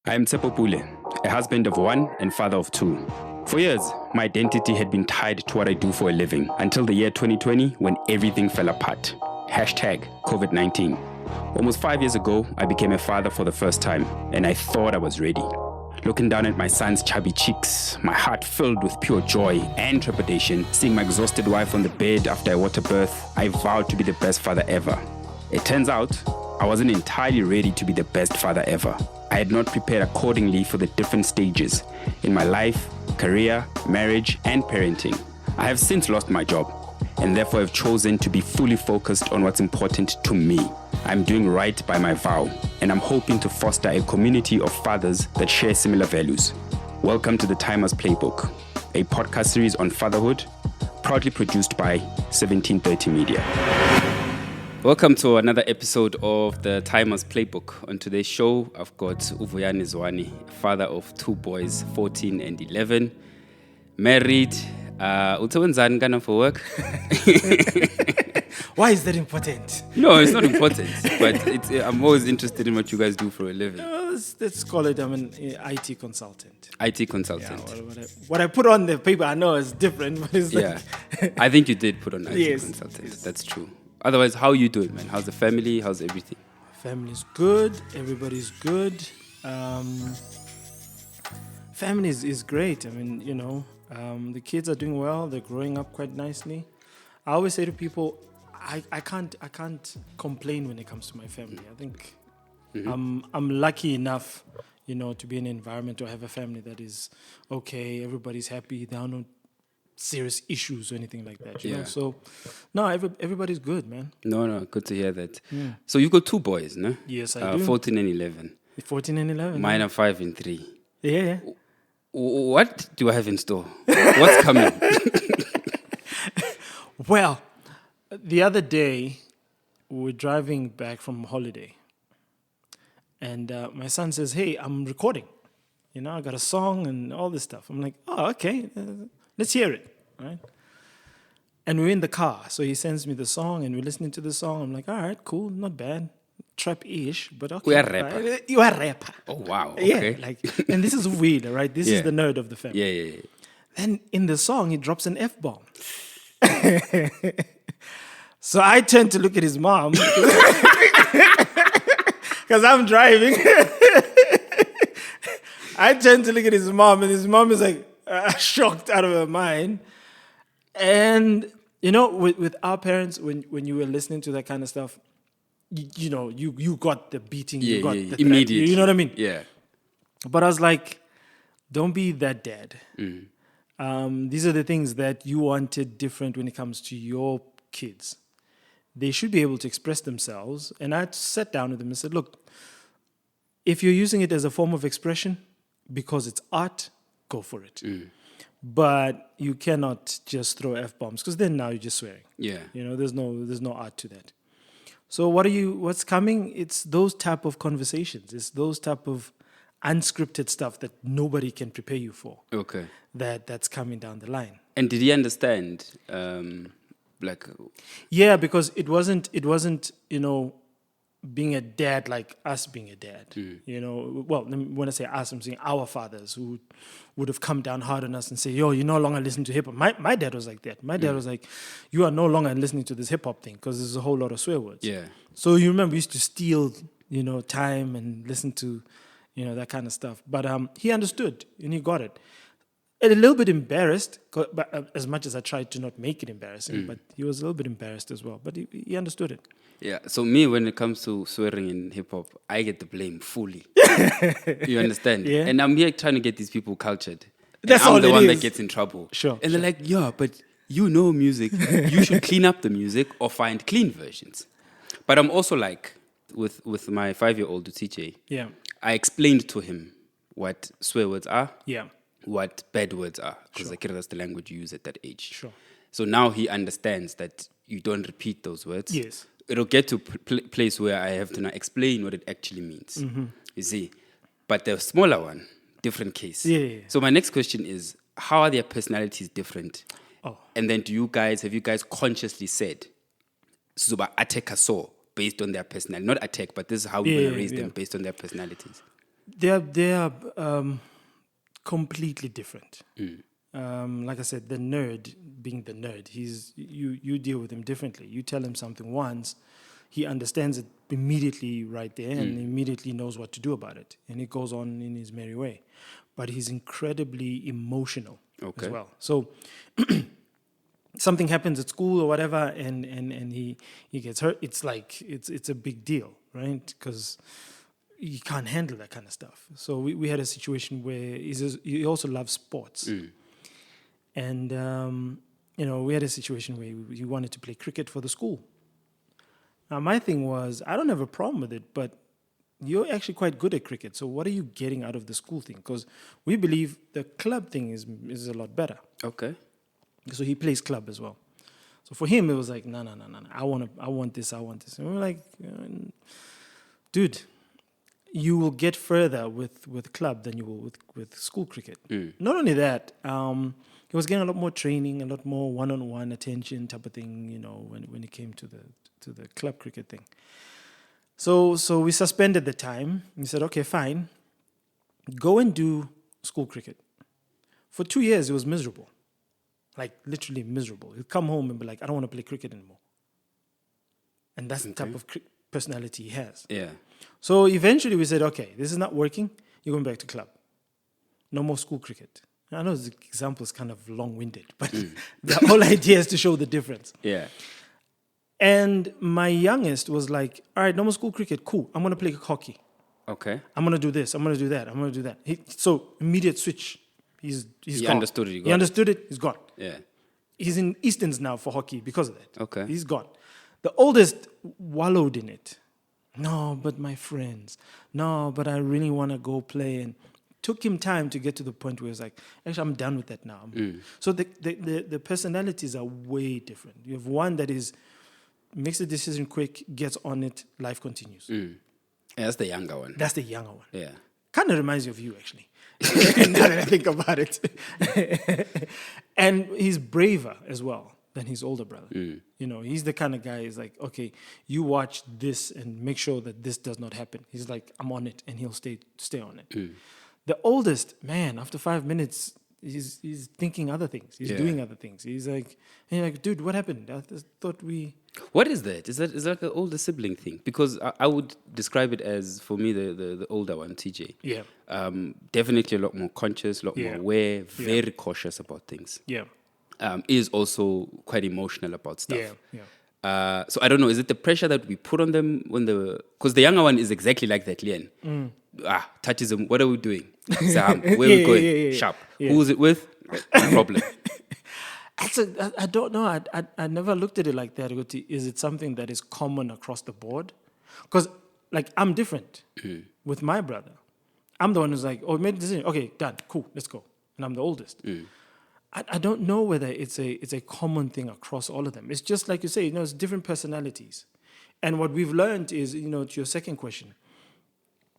I am Tsepo Pule, a husband of one and father of two. For years, my identity had been tied to what I do for a living until the year 2020 when everything fell apart. Hashtag COVID-19. Almost 5 years ago, I became a father for the first time, and I thought I was ready. Looking down at my son's chubby cheeks, my heart filled with pure joy and trepidation, seeing my exhausted wife on the bed after a water birth, I vowed to be the best father ever. It turns out, I wasn't entirely ready to be the best father ever. I had not prepared accordingly for the different stages in my life, career, marriage, and parenting. I have since lost my job, and therefore have chosen to be fully focused on what's important to me. I'm doing right by my vow, and I'm hoping to foster a community of fathers that share similar values. Welcome to the Timers Playbook, a podcast series on fatherhood, proudly produced by 1730 Media. Welcome to another episode of the Timers Playbook. On today's show, I've got Vuyani Zwane, father of two boys, 14 and 11, married. Utawenzani kana for work? Why is that important? No, it's not important. But I'm always interested in what you guys do for a living. Let's call it, I'm an IT consultant. IT consultant. Yeah, what I put on the paper, I know is different, but it's yeah. I think you did put on IT consultant. Yes. That's true. Otherwise, how you doing, man? How's the family? How's everything? Family's good. Everybody's good. Family is great. I mean, the kids are doing well. They're growing up quite nicely. I always say to people, I can't complain when it comes to my family. I think I'm lucky enough, to be in an environment or have a family that is okay. Everybody's happy. There are no serious issues or anything like that. You know? So, no, everybody's good, man. No, good to hear that. Yeah. So you got two boys, no? Yes, I do. 14 and 11. 14 and 11. Mine are 5 and 3. Yeah. What do I have in store? What's coming? Well, the other day, we were driving back from holiday. And my son says, hey, I'm recording. I got a song and all this stuff. I'm like, oh, okay. Let's hear it, right? And we're in the car. So he sends me the song and we're listening to the song. I'm like, all right, cool, not bad. Trap-ish, but okay. We are rapper. You are rapper. Oh, wow. Okay. Yeah, and this is weird, right? This is the nerd of the family. Yeah. Then in the song, he drops an F-bomb. So I turned to look at his mom because I'm driving. I turned to look at his mom, and his mom is like shocked out of her mind. And with our parents, when you were listening to that kind of stuff, you got the beating, you got the immediate. You know what I mean? Yeah. But I was like, don't be that dad. These are the things that you wanted different when it comes to your kids. They should be able to express themselves. And I sat down with them and said, look, if you're using it as a form of expression because it's art, go for it. But you cannot just throw F-bombs because then now you're just swearing. Yeah. There's no art to that. So what's coming? It's those type of conversations. It's those type of unscripted stuff that nobody can prepare you for. Okay. That's coming down the line. And did he understand? Yeah, because it wasn't being a dad like us being a dad. Well, when I say us, I'm saying our fathers who would have come down hard on us and say, yo, you no longer listen to hip hop. My dad was like that. My dad was like, you are no longer listening to this hip hop thing because there's a whole lot of swear words. Yeah. So you remember we used to steal, time and listen to, that kind of stuff. But he understood and he got it. A little bit embarrassed, but as much as I tried to not make it embarrassing, but he was a little bit embarrassed as well. But he understood it. Yeah, so me, when it comes to swearing in hip-hop, I get the blame fully. You understand? Yeah. And I'm here trying to get these people cultured. That's I'm all the it one is. that gets in trouble. Sure. And they're like, yeah, but you know music. You should clean up the music or find clean versions. But I'm also like, with my 5-year-old TJ, I explained to him what swear words are. Yeah. What bad words are, because that's the language you use at that age. Sure. So now he understands that you don't repeat those words. Yes. It'll get to a place where I have to now explain what it actually means. You see. But the smaller one, different case. Yeah. So my next question is, how are their personalities different? Oh. And then have you guys consciously said, Suba attack us so based on their personality? Not attack, but this is how we're going to raise them based on their personalities. They are completely different. Like I said, the nerd being the nerd, you deal with him differently. You tell him something once, he understands it immediately right there and immediately knows what to do about it, and he goes on in his merry way. But he's incredibly emotional as well. So something happens at school or whatever, and he gets hurt. It's like it's a big deal, right? Because you can't handle that kind of stuff. So we had a situation where he also loves sports. And, we had a situation where he wanted to play cricket for the school. Now, my thing was, I don't have a problem with it, but you're actually quite good at cricket. So what are you getting out of the school thing? Because we believe the club thing is a lot better. Okay. So he plays club as well. So for him, it was like, no. I want this. And we're like, dude, you will get further with club than you will with school cricket. Not only that, he was getting a lot more training, a lot more one-on-one attention type of thing, when it came to the club cricket thing. So we suspended the time. We said, okay, fine, go and do school cricket. For 2 years, it was miserable, like literally miserable. He'd come home and be like, I don't want to play cricket anymore. And that's the type of personality he has. Yeah. So eventually we said, okay, this is not working. You're going back to club. No more school cricket. I know the example is kind of long-winded, but the whole idea is to show the difference. Yeah. And my youngest was like, all right, no more school cricket. Cool. I'm going to play hockey. Okay. I'm going to do this. I'm going to do that. I'm going to do that. So immediate switch. He's gone. Understood it. He understood it. He's gone. Yeah. He's in Easterns now for hockey because of that. Okay. He's gone. The oldest wallowed in it. No, but my friends. No, but I really want to go play. And took him time to get to the point where he's like, actually, I'm done with that now. So the personalities are way different. You have one that makes the decision quick, gets on it, life continues. Yeah, that's the younger one. That's the younger one. Yeah. Kind of reminds you of you, actually. Now that I think about it. And he's braver as well than his older brother. He's the kind of guy who's like, okay, you watch this and make sure that this does not happen. He's like, I'm on it, and he'll stay on it. The oldest, man, after 5 minutes, he's thinking other things. He's doing other things. He's like, dude, what happened? I thought we... What is that? Is that like an older sibling thing? Because I would describe it as, for me, the older one, TJ. Yeah. Definitely a lot more conscious, a lot more aware, very cautious about things. Yeah. Is also quite emotional about stuff. Yeah. So I don't know, is it the pressure that we put on them because the younger one is exactly like that, Lian. Touches him, what are we doing? Sam, where are we going? Sharp. Who's it with? No problem. I don't know. I never looked at it like that. Is it something that is common across the board? Because, I'm different with my brother. I'm the one who's like, oh, made a decision. Okay, done. Cool, let's go. And I'm the oldest. I don't know whether it's a common thing across all of them. It's just like you say, it's different personalities. And what we've learned is, to your second question,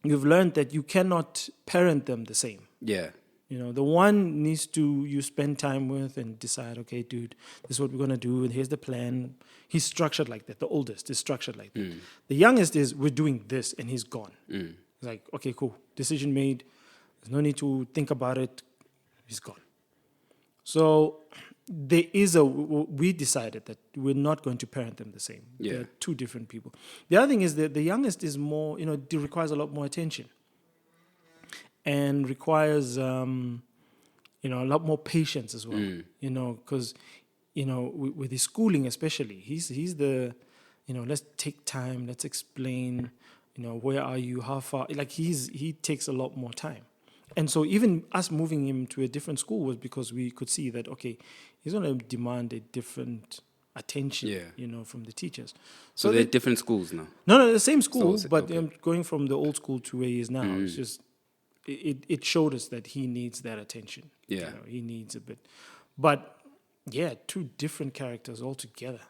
you've learned that you cannot parent them the same. Yeah. The one needs you spend time with and decide, okay, dude, this is what we're going to do, and here's the plan. He's structured like that. The oldest is structured like that. The youngest is, we're doing this, and he's gone. It's like, okay, cool. Decision made. There's no need to think about it. He's gone. So we decided that we're not going to parent them the same. Yeah. They're two different people. The other thing is that the youngest is more, it requires a lot more attention. And requires, a lot more patience as well. Because, with his schooling especially, he's the, let's take time, let's explain, where are you, how far, he takes a lot more time. And so even us moving him to a different school was because we could see that, okay, he's going to demand a different attention, from the teachers. So they're different schools now? No, the same school, but going from the old school to where he is now, it's just, it showed us that he needs that attention. Yeah. He needs a bit. But, two different characters altogether.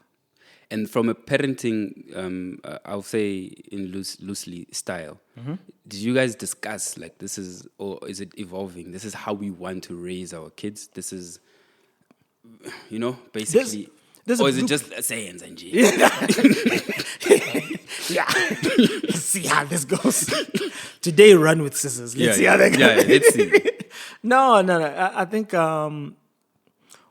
And from a parenting, I'll say in loosely style, did you guys discuss this is, or is it evolving? This is how we want to raise our kids. This is, basically. there's Or a is it blue- just sayings and G? yeah. Let's see how this goes. Today, run with scissors. Let's see how that goes. Yeah, let's see. No. I think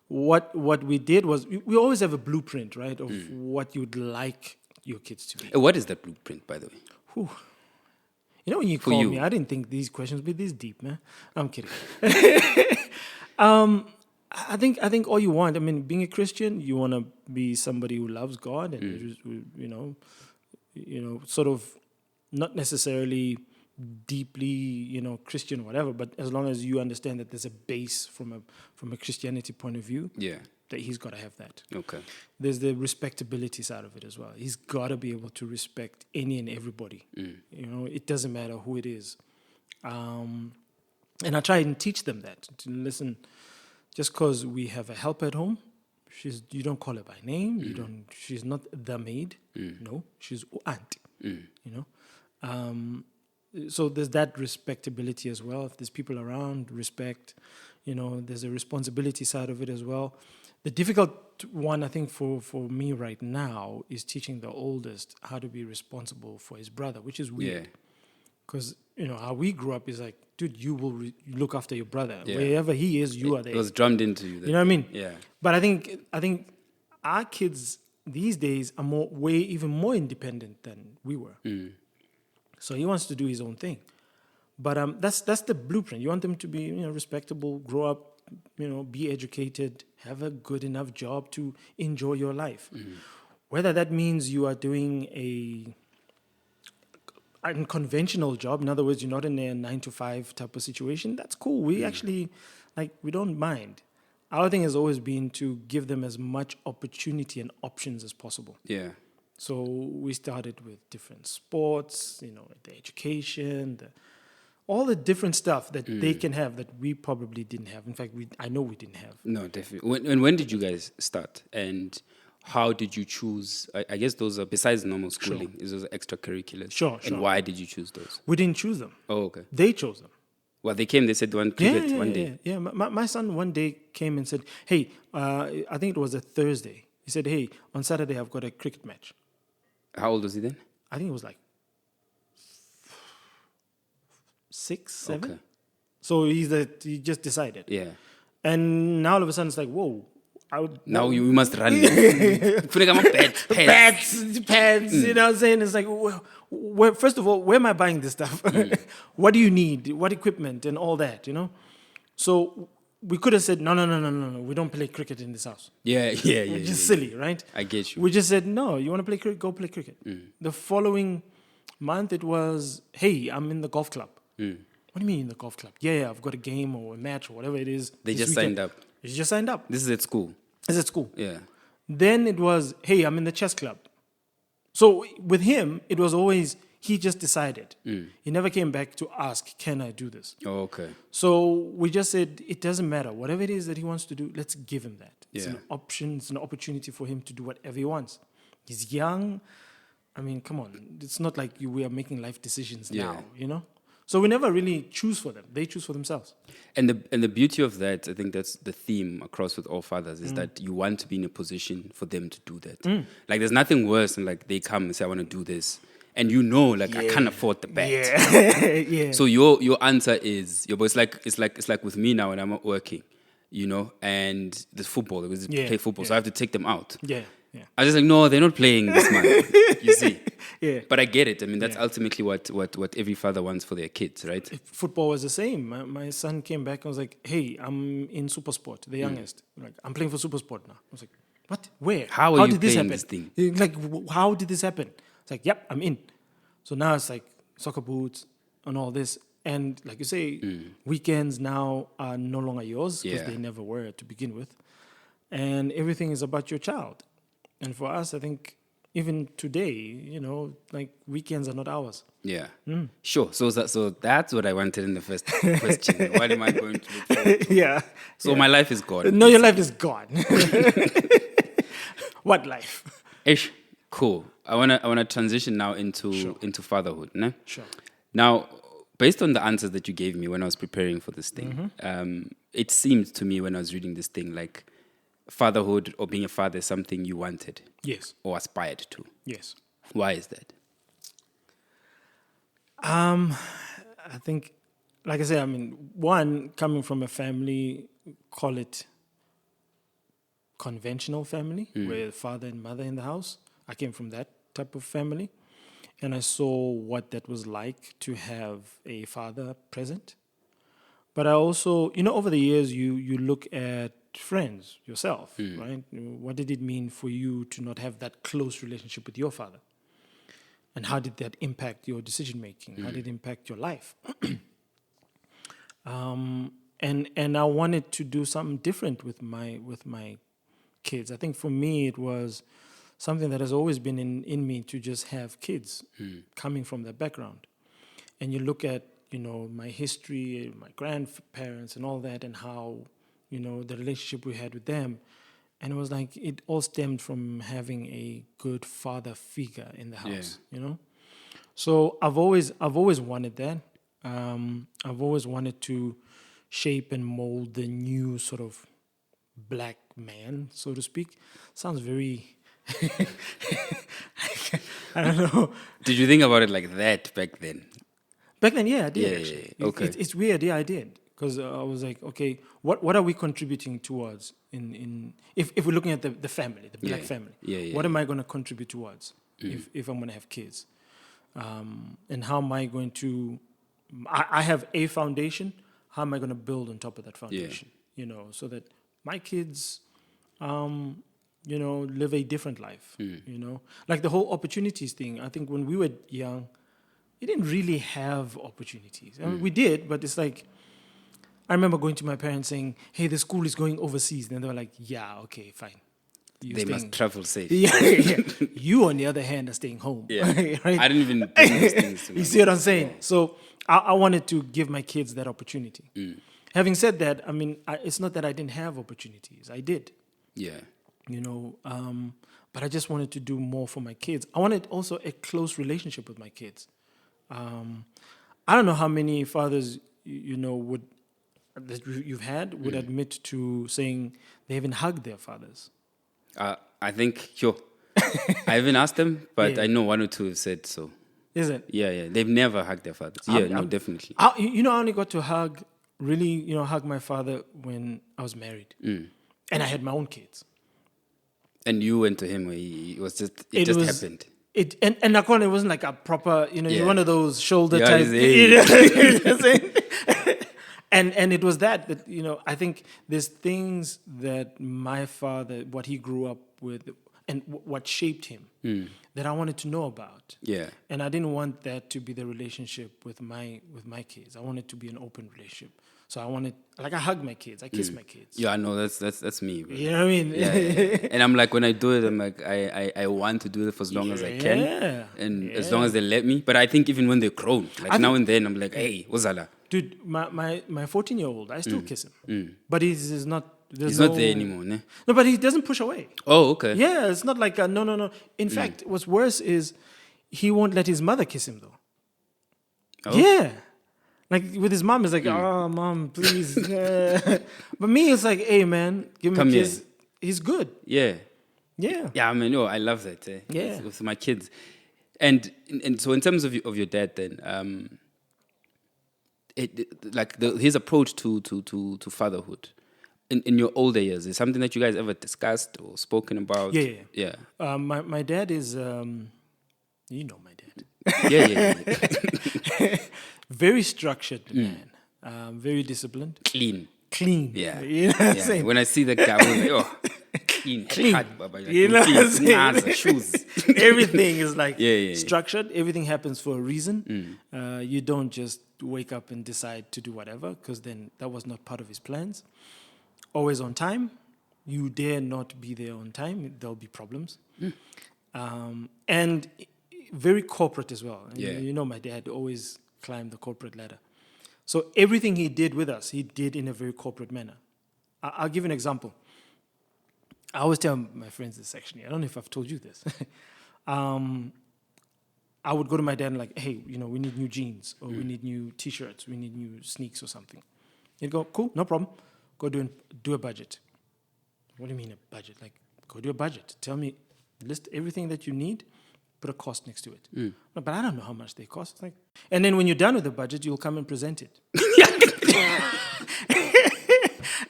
what we did was we always have a blueprint, right, of what you'd like your kids to be. What is that blueprint, by the way? Whew. You know, when you called you. me, I didn't think these questions would be this deep, man. I'm kidding. I think all you want, I mean, being a Christian, you want to be somebody who loves God and you know, sort of not necessarily deeply, Christian or whatever, but as long as you understand that there's a base from a Christianity point of view, Yeah. that he's got to have that. Okay. There's the respectability side of it as well. He's got to be able to respect any and everybody. It doesn't matter who it is. And I try and teach them that. To listen, just because we have a helper at home, you don't call her by name. She's not the maid. No, she's auntie. So there's that respectability as well. If there's people around, respect. There's a responsibility side of it as well. The difficult one, I think, for me right now is teaching the oldest how to be responsible for his brother, which is weird. Because, how we grew up is like, dude, you will look after your brother. Yeah. Wherever he is, you are there. It was drummed into you. You know what I mean? Yeah. But I think our kids these days are even more independent than we were. So he wants to do his own thing. But that's the blueprint. You want them to be, respectable, grow up, be educated, have a good enough job to enjoy your life. Whether that means you are doing a unconventional job, in other words, you're not in a 9-to-5 type of situation, that's cool. We actually, we don't mind. Our thing has always been to give them as much opportunity and options as possible. Yeah. So we started with different sports, the education, all the different stuff that they can have that we probably didn't have. In fact, I know we didn't have. No, definitely. When did you guys start? And how did you choose? I guess those are, besides normal schooling, is those extracurriculars. Sure. And why did you choose those? We didn't choose them. Oh, okay. They chose them. Well, they came, they said one cricket one day. Yeah. My son one day came and said, hey, I think it was a Thursday. He said, hey, on Saturday I've got a cricket match. How old was he then? I think it was like 6, 7. Okay. So he just decided. Yeah. And now all of a sudden it's like, whoa. Now you must run. Pads. You know what I'm saying? It's like, first of all, where am I buying this stuff? What do you need? What equipment and all that, So we could have said, no, we don't play cricket in this house. Yeah. Just silly, right? I get you. We just said, no, you want to play cricket? Go play cricket. The following month it was, hey, I'm in the golf club. What do you mean in the golf club? Yeah, I've got a game or a match or whatever it is. They just signed up. You just signed up. This is at school. It's at school. Yeah. Then it was, hey, I'm in the chess club. So with him, it was always, he just decided. He never came back to ask, can I do this? Oh, okay. So we just said, it doesn't matter. Whatever it is that he wants to do, let's give him that. It's an option. It's an opportunity for him to do whatever he wants. He's young. I mean, come on. It's not like we are making life decisions now, So we never really choose for them. They choose for themselves. And the beauty of that, I think that's the theme across with all fathers, is that you want to be in a position for them to do that. Like there's nothing worse than like they come and say, I want to do this. And I can't afford the bat. Yeah. So your answer is, it's like with me now when I'm working, and there's football, they play football. So I have to take them out. Yeah. I was just like, no, they're not playing this month. You see? Yeah. But I get it. I mean, that's ultimately what every father wants for their kids, right? Football was the same. My son came back and was like, hey, I'm in Supersport, the youngest. Like, I'm playing for Supersport now. I was like, what? Where? How did this happen? This thing? Like, how did this happen? It's like, yep, I'm in. So now it's like soccer boots and all this. And like you say, weekends now are no longer yours because they never were to begin with. And everything is about your child. And for us, I think even today, like weekends are not ours. Yeah. Sure. So that's what I wanted in the first question. What am I going to look for? Yeah. So my life is gone. No, your life is gone. What life? Ish. Cool. I wanna transition now into fatherhood. Ne? Sure. Now, based on the answers that you gave me when I was preparing for this thing, it seemed to me when I was reading this thing like fatherhood or being a father is something you wanted Yes. or aspired to. Yes. Why is that? I think, like I said, I mean, one, coming from a family, call it conventional family, where father and mother in the house. I came from that type of family, and I saw what that was like to have a father present. But I also, over the years, you look at friends yourself, right? What did it mean for you to not have that close relationship with your father? And how did that impact your decision making? How did it impact your life? And I wanted to do something different with my kids. I think for me it was something that has always been in me to just have kids coming from that background. And you look at my history, my grandparents, and all that, and how the relationship we had with them, and it was like it all stemmed from having a good father figure in the house. So I've always wanted that. I've always wanted to shape and mold the new sort of black man, so to speak. Sounds very I don't know. Did you think about it like that back then? Back then, yeah, I did Yeah, actually. yeah. Okay. It's weird, yeah, I did, because I was like, okay, what are we contributing towards if we're looking at the family, the black family? What am I going to contribute towards if I'm going to have kids? And how am I going to? I have a foundation. How am I going to build on top of that foundation? So that my kids, live a different life. Like the whole opportunities thing. I think when we were young, we didn't really have opportunities. I mean, we did, but it's like, I remember going to my parents saying, "Hey, the school is going overseas," and they were like, "Yeah, okay, fine. They must travel safe." Yeah. You, on the other hand, are staying home. Yeah. Right? I didn't even bring those things to You see what I'm saying? So I wanted to give my kids that opportunity. Having said that, I mean, it's not that I didn't have opportunities. I did. Yeah. But I just wanted to do more for my kids. I wanted also a close relationship with my kids. I don't know how many fathers you've had would admit to saying they haven't hugged their fathers. I think, sure. I haven't asked them, but Yeah. I know one or two have said so. Is it? Yeah. They've never hugged their fathers. Definitely. I only got to hug my father when I was married, and I had my own kids. And you went to him where it just happened. And Nakon, it wasn't like a proper, you're one of those shoulder type. And it was that I think there's things that my father, what he grew up with, and what shaped him, that I wanted to know about. Yeah. And I didn't want that to be the relationship with my kids. I wanted to be an open relationship. So I wanted, I hug my kids, I kiss my kids. Yeah, I know that's me, bro. You know what I mean? Yeah. And I'm like, when I do it, I'm like, I want to do it for as long as I can, and as long as they let me. But I think even when they're grown, now and then, I'm like, hey, Ozala. Dude, my 14-year-old, I still kiss him, but he's not. He's not there anymore, ne? No, but he doesn't push away. Oh, okay. Yeah, it's not like no. In fact, what's worse is he won't let his mother kiss him though. Oh. Yeah. Like with his mom, it's like, "Oh, mom, please." But me, it's like, "Hey, man, give him a kiss." Here. He's good. Yeah. Yeah. Yeah, I mean, I love that. Yeah. With my kids, and so in terms of your dad, then, his approach to fatherhood in your older years is something that you guys ever discussed or spoken about. Yeah. My dad is, you know, my dad. Yeah. Very structured man, very disciplined. Clean. Yeah. You know what I'm saying? When I see the guy, I'm like, clean. You know what I'm saying? Shoes. Everything is like yeah. structured. Everything happens for a reason. You don't just wake up and decide to do whatever, because then that was not part of his plans. Always on time. You dare not be there on time, there'll be problems. And very corporate as well. Yeah. You know, my dad always climbed the corporate ladder. So everything he did with us, he did in a very corporate manner. I'll give an example. I always tell my friends this, actually. I don't know if I've told you this. I would go to my dad and like, hey, we need new jeans, or we need new T-shirts, we need new sneaks or something. He'd go, cool, no problem. Go do a budget. What do you mean a budget? Like, go do a budget. Tell me, list everything that you need, put a cost next to it. No, but I don't know how much they cost. It's like, and then when you're done with the budget, you'll come and present it.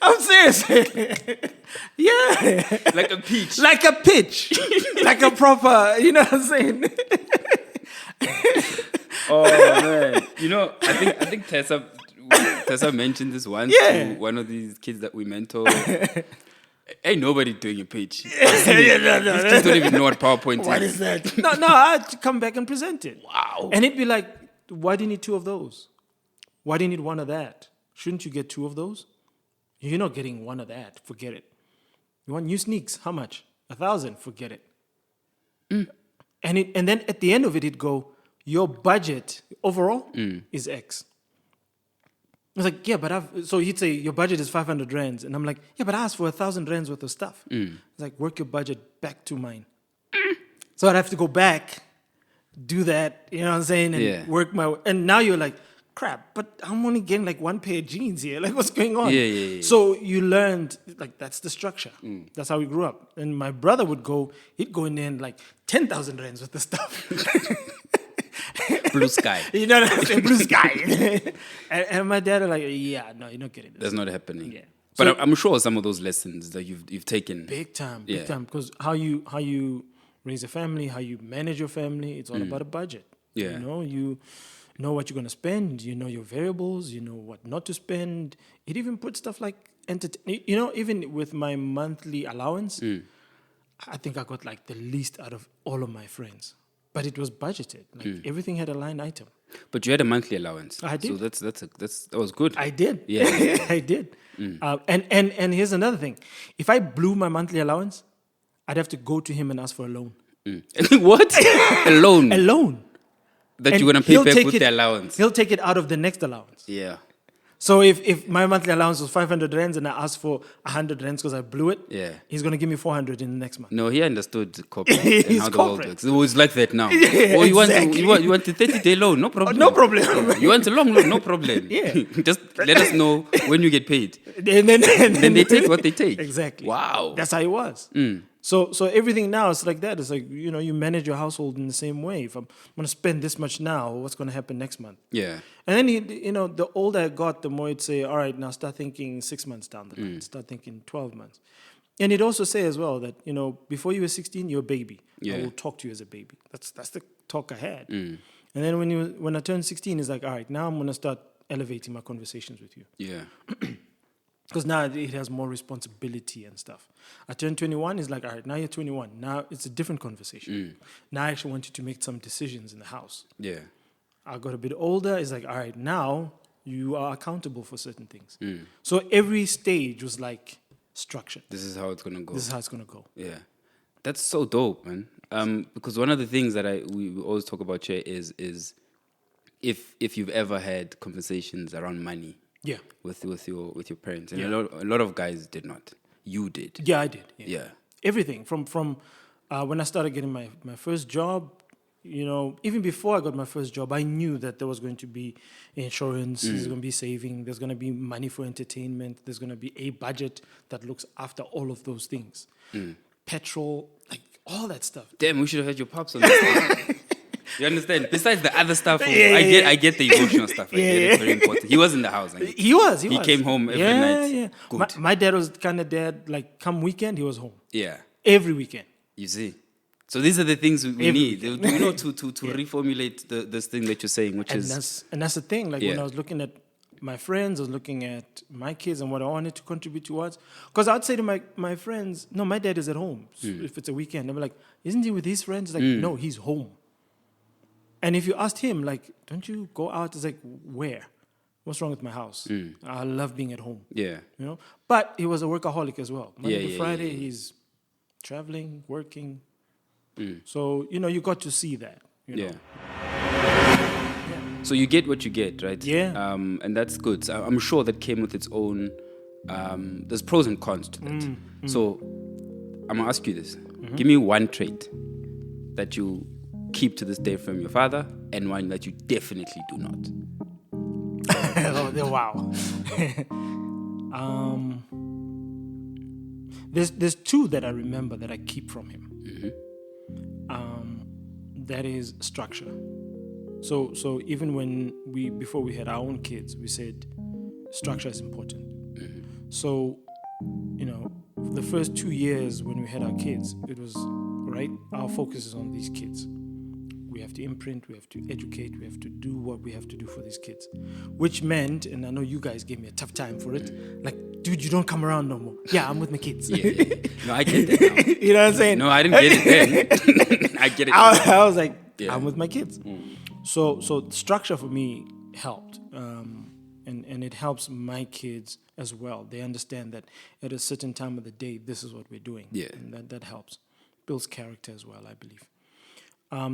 I'm serious. Yeah. Like a peach. Like a pitch. Like a proper, you know what I'm saying? Oh man. You know, I think Tessa mentioned this once to one of these kids that we mentor. Ain't nobody doing a pitch. These kids don't even know what PowerPoint is. What is that? No, I'd come back and present it. Wow. And he'd be like, why do you need 2 of those? Why do you need 1 of that? Shouldn't you get 2 of those? You're not getting 1 of that. Forget it. You want new sneaks? How much? 1,000. Forget it. And then at the end of it, it'd go, your budget overall is X. I was like, yeah, but so he'd say, your budget is 500 rands. And I'm like, yeah, but I asked for 1,000 rands worth of stuff. It's like, work your budget back to mine. So I'd have to go back, do that, you know what I'm saying? And work and now you're like, crap, but I'm only getting like 1 pair of jeans here. Like, what's going on? Yeah. So you learned, like, that's the structure. That's how we grew up. And my brother he'd go in there and like 10,000 rands worth of stuff. Blue sky. You know what I'm saying? Blue sky. and my dad are like, yeah, no, you're not getting this. That's not happening. Yeah. But So- I'm sure some of those lessons that you've taken. Big time. Because how you raise a family, how you manage your family, it's all about a budget. Yeah. You know what you're going to spend. You know your variables. You know what not to spend. It even puts stuff like even with my monthly allowance, I think I got like the least out of all of my friends. But it was budgeted. Like everything had a line item. But you had a monthly allowance. I did. So that was good. I did. Yeah. I did. And here's another thing. If I blew my monthly allowance, I'd have to go to him and ask for a loan. What? A loan? A loan. That And you're going to pay back with the allowance. He'll take it out of the next allowance. Yeah. So if my monthly allowance was 500 rands and I asked for 100 rands because I blew it, he's going to give me 400 in the next month. No, he understood corporate and He's how the corporate. world works. It was like that now. Yeah, you exactly. want a 30-day loan? No problem. No problem. You want a long loan? No problem. Yeah. Just let us know when you get paid. And then they take what they take. Exactly. Wow. That's how it was. So everything now is like that. It's like, you manage your household in the same way. If I'm going to spend this much now, what's going to happen next month? Yeah. And then, the older I got, the more it'd say, all right, now start thinking 6 months down the line. Start thinking 12 months. And it also say as well that, before you were 16, you're a baby. Yeah. I will talk to you as a baby. That's the talk I had. And then when I turned 16, it's like, all right, now I'm going to start elevating my conversations with you. Yeah. Because now it has more responsibility and stuff. I turned 21, it's like, all right, now you're 21. Now it's a different conversation. Now I actually want you to make some decisions in the house. Yeah. I got a bit older, it's like, all right, now you are accountable for certain things. So every stage was like structured. This is how it's going to go. This is how it's going to go. Yeah. That's so dope, man. Because one of the things that we always talk about here is if you've ever had conversations around money. Yeah. With your parents. And a lot of guys did not. You did. Yeah, I did. Yeah. Everything from when I started getting my first job, even before I got my first job, I knew that there was going to be insurance, there's going to be saving, there's going to be money for entertainment, there's going to be a budget that looks after all of those things. Petrol, like all that stuff. Damn, we should have had your pops on this. You understand? Besides the other stuff, I get the emotional stuff. I get it's very important. He was in the house. He was. He came home every night. Yeah. Good. My dad was the kind of dad, like, come weekend, he was home. Yeah. Every weekend. You see? So these are the things we need, to Yeah. reformulate this thing that you're saying, which And that's the thing. Like, when I was looking at my friends, I was looking at my kids and what I wanted to contribute towards. Because I'd say to my friends, no, my dad is at home. So if it's a weekend, they'd be like, isn't he with his friends? Like, no, he's home. And if you asked him, like, don't you go out? It's like, where? What's wrong with my house? I love being at home. Yeah. But he was a workaholic as well. Monday to Friday, yeah. he's traveling, working. So, you got to see that. Yeah. So you get what you get, right? Yeah. And that's good. So I'm sure that came with its own. There's pros and cons to that. So I'm gonna ask you this: give me one trait that you keep to this day from your father, and one that you definitely do not. Wow. There's two that I remember that I keep from him. That is structure. So even when before we had our own kids, we said structure is important. So, the first 2 years when we had our kids, it was right. Our focus is on these kids. We have to imprint, we have to educate, we have to do what we have to do for these kids. Which meant, and I know you guys gave me a tough time for it, like, dude, you don't come around no more. Yeah, I'm with my kids. Yeah. No, I get it now. You know what I'm saying? No, I didn't get it then. I get it now. I was like, Yeah. I'm with my kids. So structure for me helped. And it helps my kids as well. They understand that at a certain time of the day, this is what we're doing. Yeah. And that helps. Builds character as well, I believe.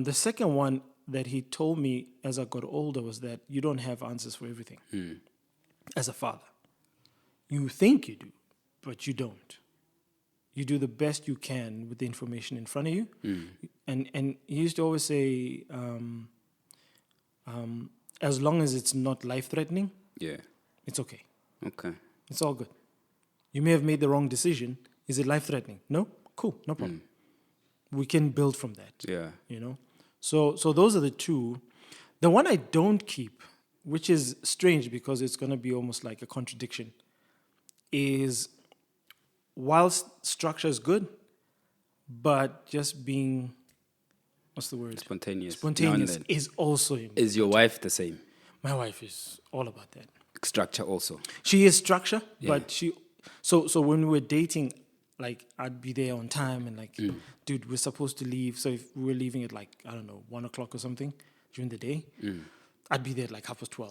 The second one that he told me as I got older was that you don't have answers for everything as a father. You think you do, but you don't. You do the best you can with the information in front of you. And he used to always say, as long as it's not life-threatening, it's okay. Okay. It's all good. You may have made the wrong decision. Is it life-threatening? No? Cool, no problem. We can build from that. Yeah. So those are the two. The one I don't keep, which is strange because it's going to be almost like a contradiction, is whilst structure is good, but just being, what's the word? Spontaneous. Spontaneous is also important. Is your wife the same? My wife is all about that. Structure also. She is structure, but she. So when we were dating, like I'd be there on time and like, dude, we're supposed to leave. So if we were leaving at like 1 o'clock or something during the day, I'd be there at like 12:30.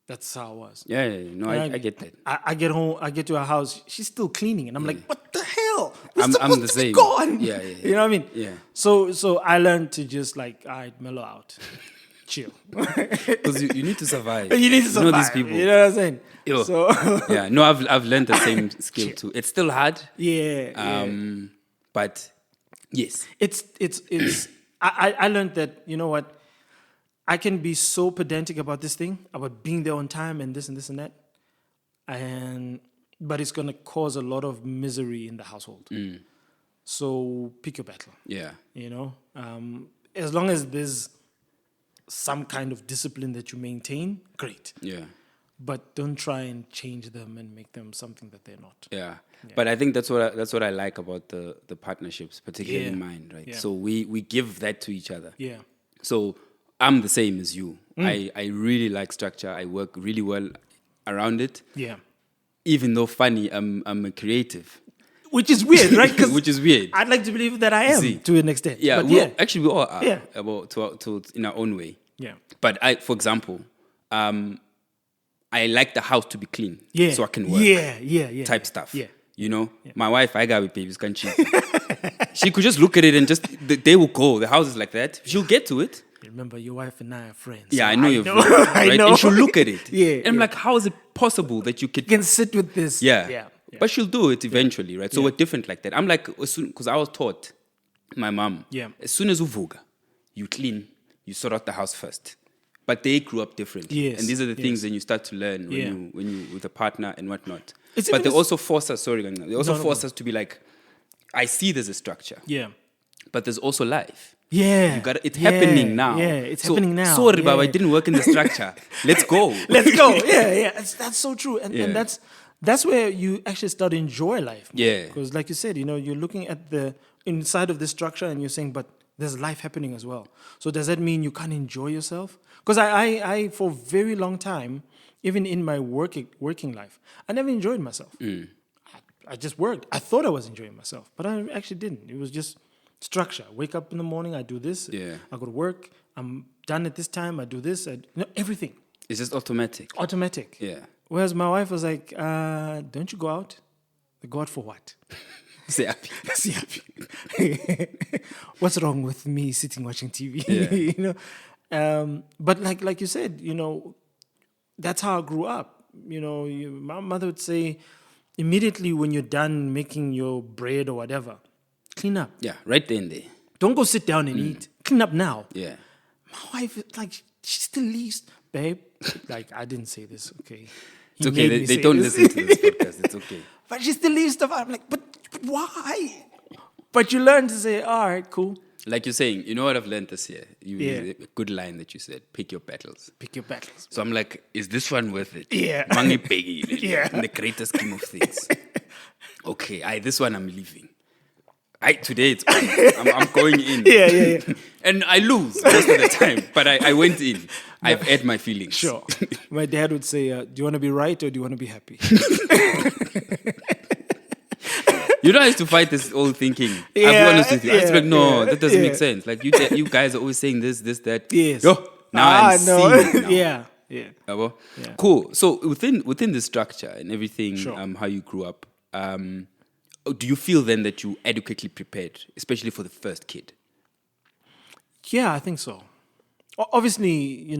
That's how I was. Yeah. No, I get that. I get home, I get to her house, she's still cleaning, and I'm like, what the hell? I'm the same. Gone. Yeah. You know what I mean? Yeah. So I learned to just like, all right, mellow out. Chill. Because you need to survive. You need to survive. You know these people. You know what I'm saying? Yo. So Yeah. No, I've learned the same skill too. It's still hard. yeah. But yes. It's I learned that, you know what, I can be so pedantic about this thing, about being there on time and this and this and that. But it's gonna cause a lot of misery in the household. So pick your battle. Yeah. As long as there's some kind of discipline that you maintain, great. Yeah. But don't try and change them and make them something that they're not. Yeah. But I think that's what I like about the partnerships, particularly mine, right? Yeah. So we give that to each other. Yeah. So I'm the same as you. I really like structure. I work really well around it. Yeah. Even though funny, I'm a creative. Which is weird, right? 'Cause Which is weird. I'd like to believe that I am to an extent. Yeah, But actually we all are. Yeah. To in our own way. Yeah. But for example, I like the house to be clean, so I can work. Yeah. Type stuff. Yeah. My wife, I got with babies, can't she? She could just look at it and just the day will go. The house is like that. She'll get to it. Remember, your wife and I are friends. Yeah, so I know you're friends, right? I know. And she'll look at it. Yeah, And I'm like, how is it possible that you could? You can sit with this. Yeah. But she'll do it eventually, right? So we're different like that. I'm like, because I was taught, my mom, as soon as uvuga, you clean, you sort out the house first. But they grew up differently. Yes, And these are the things that you start to learn when you with a partner and whatnot. It's but even they also force us, they also force us to be like, I see there's a structure. Yeah. But there's also life. Yeah. It's happening now. Yeah, it's happening now. Sorry, Baba, it didn't work in the structure. Let's go. Let's go. Yeah. That's so true. And that's where you actually start to enjoy life. Yeah. Because like you said, you're looking at the inside of the structure and you're saying, but there's life happening as well. So does that mean you can't enjoy yourself? Because I for a very long time, even in my working life, I never enjoyed myself. I just worked. I thought I was enjoying myself, but I actually didn't. It was just structure. Wake up in the morning, I do this. Yeah. I go to work. I'm done at this time. I do this. Everything. It's just automatic. Automatic. Yeah. Whereas my wife was like, don't you go out? I go out for what? Stay happy. Stay happy. What's wrong with me sitting watching TV? Yeah. But like you said, that's how I grew up. My mother would say, immediately when you're done making your bread or whatever, clean up. Yeah, right there and there. Don't go sit down and eat. Clean up now. Yeah. My wife, she still leaves, babe. I didn't say this, okay? It's okay. They don't listen to this podcast. It's okay. but she still leaves stuff out. I'm like, but why? But you learn to say, all right, cool. Like you're saying, you know what I've learned this year? Yeah. A good line that you said, pick your battles. Pick your battles. So I'm like, is this one worth it? Yeah. Mangi pegi, Yeah. in the greater scheme of things. Okay, this one I'm leaving. Today it's on. I'm going in. Yeah. And I lose most of the time, but I went in. I've had my feelings. Sure. My dad would say, do you want to be right or do you want to be happy? You know, I used to fight this old thinking. I'll be honest with you. I used to be like, no, that doesn't make sense. Like, you guys are always saying this, that. Yes. Yo, now I'm seeing it now. Yeah. Yeah. Cool. So within the structure and everything, Sure. How you grew up, do you feel then that you adequately prepared, especially for the first kid? Yeah, I think so. Obviously,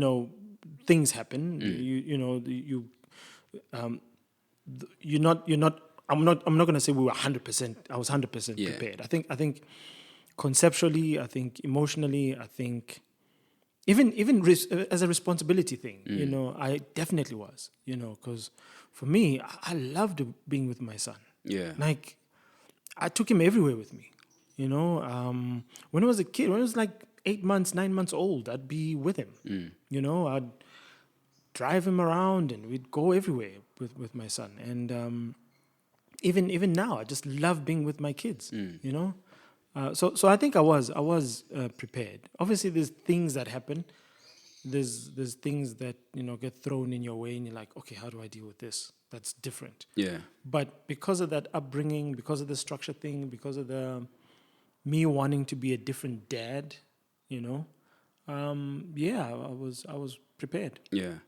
things happen. You're not. I'm not going to say we were 100%. I was 100% prepared. I think conceptually, I think emotionally, I think even as a responsibility thing, I definitely was. Because for me, I loved being with my son. Yeah. Like, I took him everywhere with me. When I was a kid, when I was like 8 months, 9 months old, I'd be with him. I'd drive him around and we'd go everywhere with my son. And even now, I just love being with my kids. So I think I was prepared. Obviously, there's things that happen. There's things that get thrown in your way, and you're like, okay, how do I deal with this? That's different. Yeah. But because of that upbringing, because of the structure thing, because of me wanting to be a different dad, I was prepared. Yeah.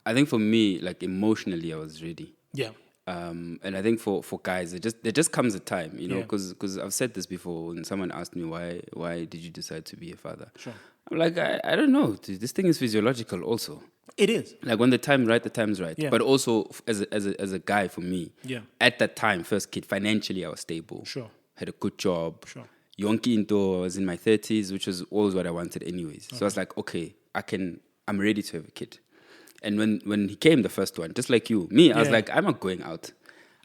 I think for me, like emotionally, I was ready. Yeah. And I think for guys, there just comes a time, Yeah. because I've said this before when someone asked me why did you decide to be a father? Sure. I'm like, I don't know. This thing is physiological also. It is. Like when the time's right. Yeah. But also as a guy, for me, Yeah. at that time, first kid, financially I was stable. Sure. Had a good job. Sure. Yonki into, I was in my 30s, which was always what I wanted anyways. So I was like, okay, I'm ready to have a kid. And when he came, the first one, just like you, I was like, I'm not going out.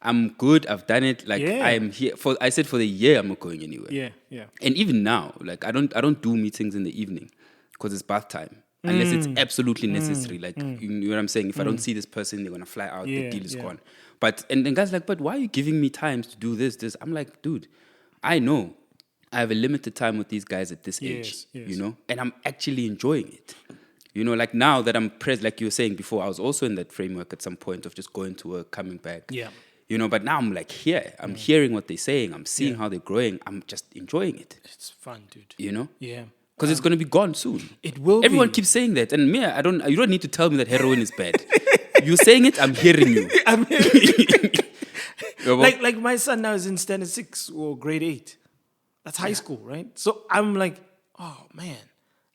I'm good. I've done it. Like I'm here I said for the year, I'm not going anywhere. Yeah. And even now, like I don't do meetings in the evening because it's bath time. Unless it's absolutely necessary. Like, you know what I'm saying? If I don't see this person, they're going to fly out. The deal is gone. But, and then guys like, but why are you giving me times to do this? I'm like, dude, I know I have a limited time with these guys at this age, and I'm actually enjoying it. Like now that I'm like you were saying before, I was also in that framework at some point of just going to work, coming back. Yeah. But now I'm like here. I'm hearing what they're saying. I'm seeing how they're growing. I'm just enjoying it. It's fun, dude. Yeah. Because it's going to be gone soon. It will Everyone be. keeps saying that. And me, you don't need to tell me that heroin is bad. You're saying it, I'm hearing you. I'm hearing like my son now is in standard 6 or grade 8. That's high school, right? So I'm like, oh, man.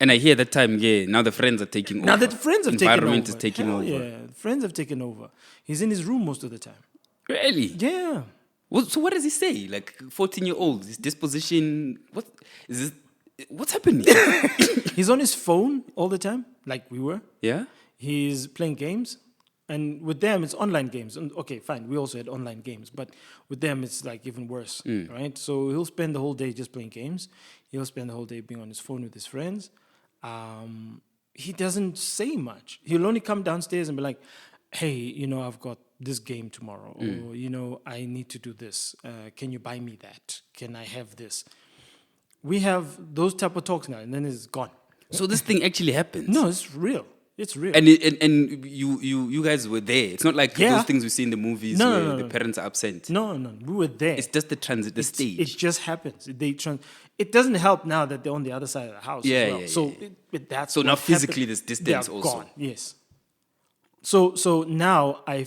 And I hear that time, now the friends are taking over. Now that friends have taken over. Environment is taking Hell over. Yeah, friends have taken over. He's in his room most of the time. Really? Yeah. Well, so what does he say? Like 14-year-old, his disposition, what's happening? He's on his phone all the time, like we were. Yeah? He's playing games. And with them, it's online games. And okay, fine. We also had online games. But with them, it's like even worse, right? So he'll spend the whole day just playing games. He'll spend the whole day being on his phone with his friends. He doesn't say much. He'll only come downstairs and be like, hey, I've got this game tomorrow. Or, I need to do this. Can you buy me that? Can I have this? We have those type of talks now, and then it's gone. So this thing actually happens? No, it's real. It's real. And you guys were there. It's not like those things we see in the movies where the parents are absent. No. We were there. It's just the stage. It just happens. It doesn't help now that they're on the other side of the house as well. So that's so now physically there's distance also. Gone. Yes. So now I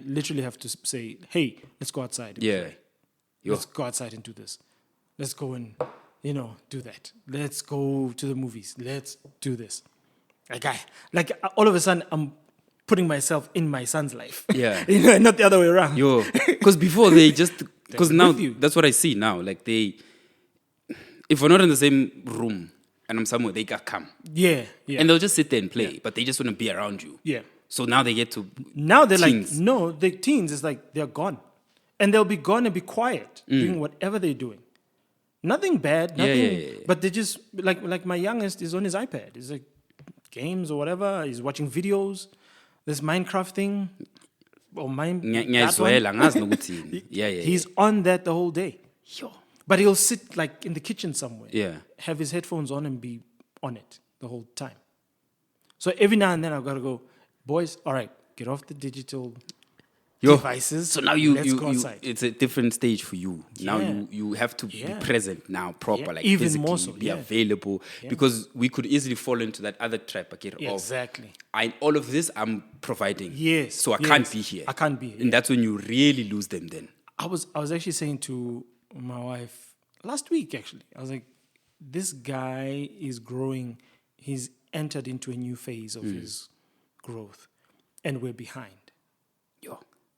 literally have to say, hey, let's go outside. Let's go outside and do this. Let's go and do that. Let's go to the movies. Let's do this. Like all of a sudden, I'm putting myself in my son's life. Yeah. Not the other way around. Because before because now that's what I see now. Like if we're not in the same room and I'm somewhere, they got come. Yeah. And they'll just sit there and play, but they just want to be around you. Yeah. So now they get to now they're teens. like, no, the teens is like they're gone. And they'll be gone and be quiet, doing whatever they're doing. Nothing bad, nothing. Yeah. But they just, like my youngest is on his iPad. He's like, games or whatever. He's watching videos. This Minecraft thing. Or He's on that the whole day. But he'll sit like in the kitchen somewhere. Yeah. Have his headphones on and be on it the whole time. So every now and then I've got to go, boys, all right, get off the digital devices. So now let's go outside. it's a different stage for you. Now Yeah. you have to be present now, proper, Yeah, like even physically, more so, be yeah. available. Yeah. Because we could easily fall into that other trap of Exactly. all of this I'm providing. Yes. So I yes. can't be here. I can't be here. And that's when you really lose them then. I was actually saying to my wife last week, actually, I was like, this guy is growing. He's entered into a new phase of his growth, and we're behind.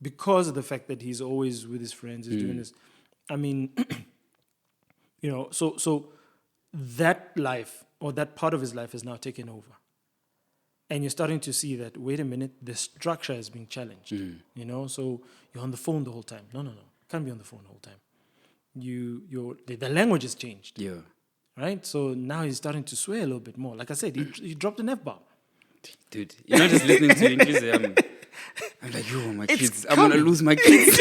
Because of the fact that he's always with his friends, he's doing this. I mean, so that life or that part of his life is now taken over. And you're starting to see that, wait a minute, the structure is being challenged. So you're on the phone the whole time. No. Can't be on the phone the whole time. The language has changed. Yeah. Right? So now he's starting to swear a little bit more. Like I said, he dropped an F-bomb. Dude, you're not just listening to English. I'm like, yo, my It's kids. I'm going to lose my kids.